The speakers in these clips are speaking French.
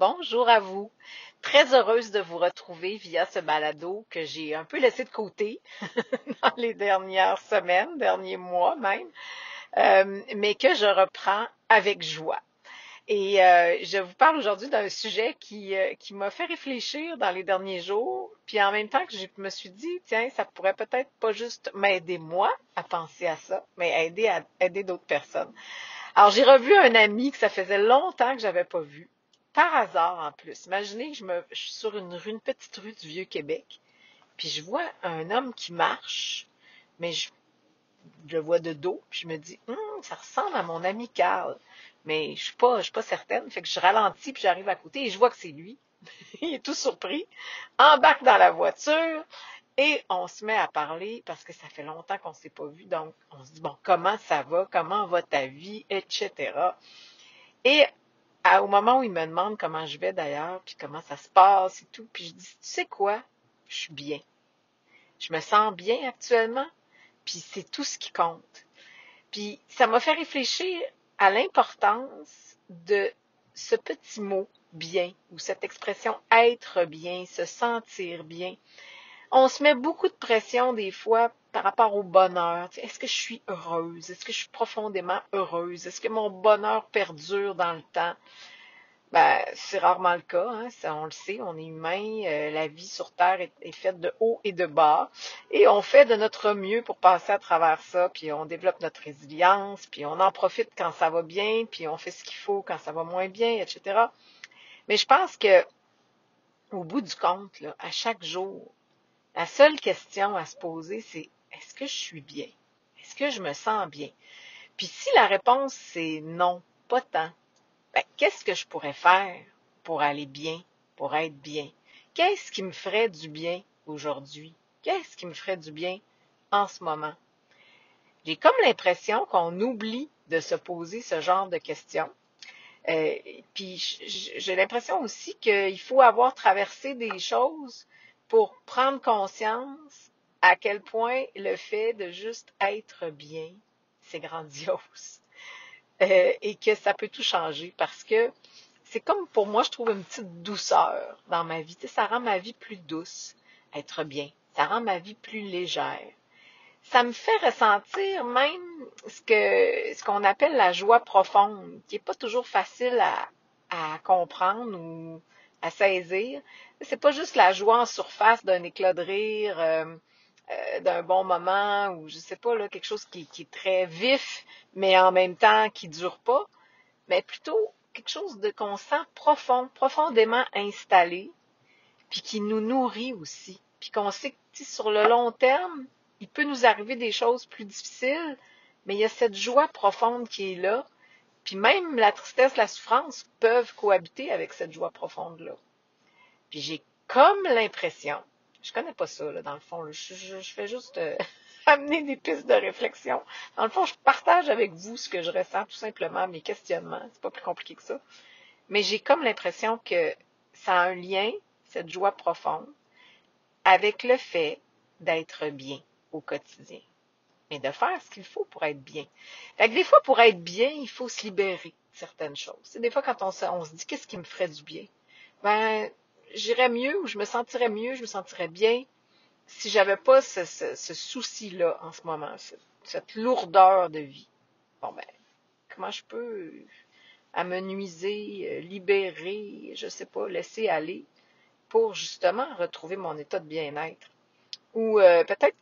Bonjour à vous. Très heureuse de vous retrouver via ce balado que j'ai un peu laissé de côté dans les dernières semaines, derniers mois même, mais que je reprends avec joie. Et je vous parle aujourd'hui d'un sujet qui m'a fait réfléchir dans les derniers jours, puis en même temps que je me suis dit, tiens, ça pourrait peut-être pas juste m'aider moi à penser à ça, mais aider d'autres personnes. Alors, j'ai revu un ami que ça faisait longtemps que j'avais pas vu, par hasard en plus. Imaginez que je suis sur une petite rue du Vieux-Québec, puis je vois un homme qui marche, mais je le vois de dos, puis je me dis, ça ressemble à mon ami Carl. Mais je suis pas certaine, fait que je ralentis, puis j'arrive à côté, et je vois que c'est lui. Il est tout surpris, embarque dans la voiture, et on se met à parler parce que ça fait longtemps qu'on ne s'est pas vu. Donc, on se dit, bon, comment ça va? Comment va ta vie? Etc. Et au moment où il me demande comment je vais d'ailleurs, puis comment ça se passe et tout, puis je dis, tu sais quoi? Je suis bien. Je me sens bien actuellement, puis c'est tout ce qui compte. Puis ça m'a fait réfléchir à l'importance de ce petit mot bien, ou cette expression être bien, se sentir bien. On se met beaucoup de pression des fois par rapport au bonheur. Est-ce que je suis heureuse? Est-ce que je suis profondément heureuse? Est-ce que mon bonheur perdure dans le temps? Ben, c'est rarement le cas, hein. On le sait, on est humain, la vie sur Terre est faite de haut et de bas, et on fait de notre mieux pour passer à travers ça, puis on développe notre résilience, puis on en profite quand ça va bien, puis on fait ce qu'il faut quand ça va moins bien, etc. Mais je pense que au bout du compte, là, à chaque jour, la seule question à se poser, c'est est-ce que je suis bien? Est-ce que je me sens bien? Puis si la réponse c'est non, pas tant, ben, qu'est-ce que je pourrais faire pour aller bien, pour être bien? Qu'est-ce qui me ferait du bien aujourd'hui? Qu'est-ce qui me ferait du bien en ce moment? J'ai comme l'impression qu'on oublie de se poser ce genre de questions. Euh, Puis j'ai l'impression aussi qu'il faut avoir traversé des choses pour prendre conscience à quel point le fait de juste être bien, c'est grandiose. Et que ça peut tout changer parce que c'est comme pour moi, je trouve une petite douceur dans ma vie. Tu sais, ça rend ma vie plus douce, être bien. Ça rend ma vie plus légère. Ça me fait ressentir même ce qu'on appelle la joie profonde, qui n'est pas toujours facile à comprendre ou à saisir. C'est pas juste la joie en surface d'un éclat de rire, d'un bon moment ou je sais pas, là, quelque chose qui est très vif, mais en même temps qui dure pas, mais plutôt quelque chose de qu'on sent profond, profondément installé, puis qui nous nourrit aussi, puis qu'on sait que sur le long terme, il peut nous arriver des choses plus difficiles, mais il y a cette joie profonde qui est là, puis même la tristesse, la souffrance peuvent cohabiter avec cette joie profonde-là. Puis j'ai comme l'impression, je connais pas ça, là, dans le fond, là, je fais juste amener des pistes de réflexion. Dans le fond, je partage avec vous ce que je ressens, tout simplement, mes questionnements. C'est pas plus compliqué que ça. Mais j'ai comme l'impression que ça a un lien, cette joie profonde, avec le fait d'être bien au quotidien. Mais de faire ce qu'il faut pour être bien. Fait que des fois, pour être bien, il faut se libérer de certaines choses. C'est des fois, quand on se dit qu'est-ce qui me ferait du bien? Ben, j'irais mieux ou je me sentirais mieux, je me sentirais bien si j'avais pas ce souci-là en ce moment, cette lourdeur de vie. Bon ben, comment je peux amenuiser, libérer, je sais pas, laisser aller pour justement retrouver mon état de bien-être. Ou peut-être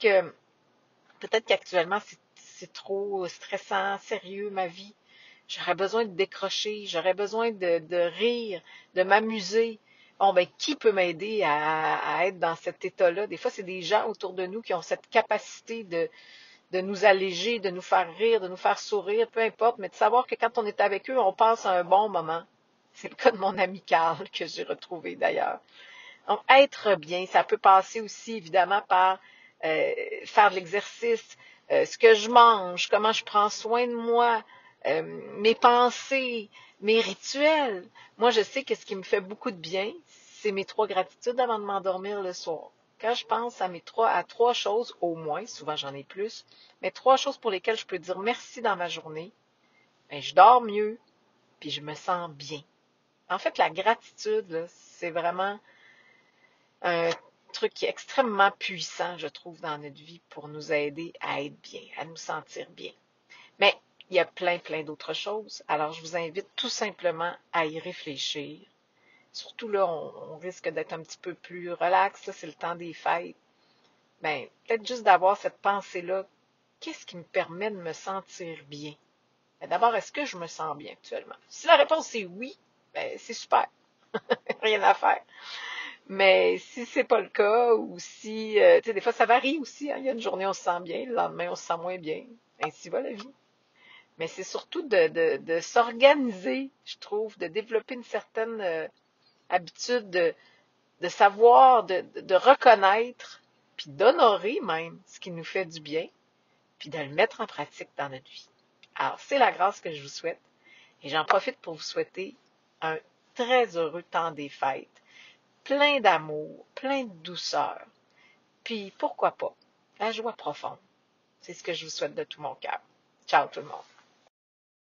qu'actuellement c'est trop stressant, sérieux ma vie. J'aurais besoin de décrocher, j'aurais besoin de rire, de m'amuser. Bon, ben, qui peut m'aider à être dans cet état-là? Des fois, c'est des gens autour de nous qui ont cette capacité de nous alléger, de nous faire rire, de nous faire sourire, peu importe, mais de savoir que quand on est avec eux, on passe un bon moment. C'est le cas de mon ami Carl, que j'ai retrouvé d'ailleurs. Donc, être bien, ça peut passer aussi, évidemment, par faire de l'exercice, ce que je mange, comment je prends soin de moi, mes pensées, mes rituels. Moi, je sais que ce qui me fait beaucoup de bien, c'est mes 3 gratitudes avant de m'endormir le soir. Quand je pense à 3 choses au moins, souvent j'en ai plus, mais 3 choses pour lesquelles je peux dire merci dans ma journée, ben, je dors mieux, puis je me sens bien. En fait, la gratitude, là, c'est vraiment un truc qui est extrêmement puissant, je trouve, dans notre vie pour nous aider à être bien, à nous sentir bien. Mais il y a plein d'autres choses. Alors, je vous invite tout simplement à y réfléchir. Surtout là, on risque d'être un petit peu plus relax, là, c'est le temps des fêtes. Ben, peut-être juste d'avoir cette pensée-là. Qu'est-ce qui me permet de me sentir bien? Ben, d'abord, est-ce que je me sens bien actuellement? Si la réponse est oui, ben, c'est super. Rien à faire. Mais si c'est pas le cas, ou si, tu sais, des fois ça varie aussi, hein. Il y a une journée on se sent bien, le lendemain on se sent moins bien. Ainsi va la vie. Mais c'est surtout de s'organiser, je trouve, de développer une certaine habitude de savoir, de reconnaître, puis d'honorer même ce qui nous fait du bien, puis de le mettre en pratique dans notre vie. Alors, c'est la grâce que je vous souhaite. Et j'en profite pour vous souhaiter un très heureux temps des fêtes, plein d'amour, plein de douceur. Puis, pourquoi pas, la joie profonde. C'est ce que je vous souhaite de tout mon cœur. Ciao tout le monde.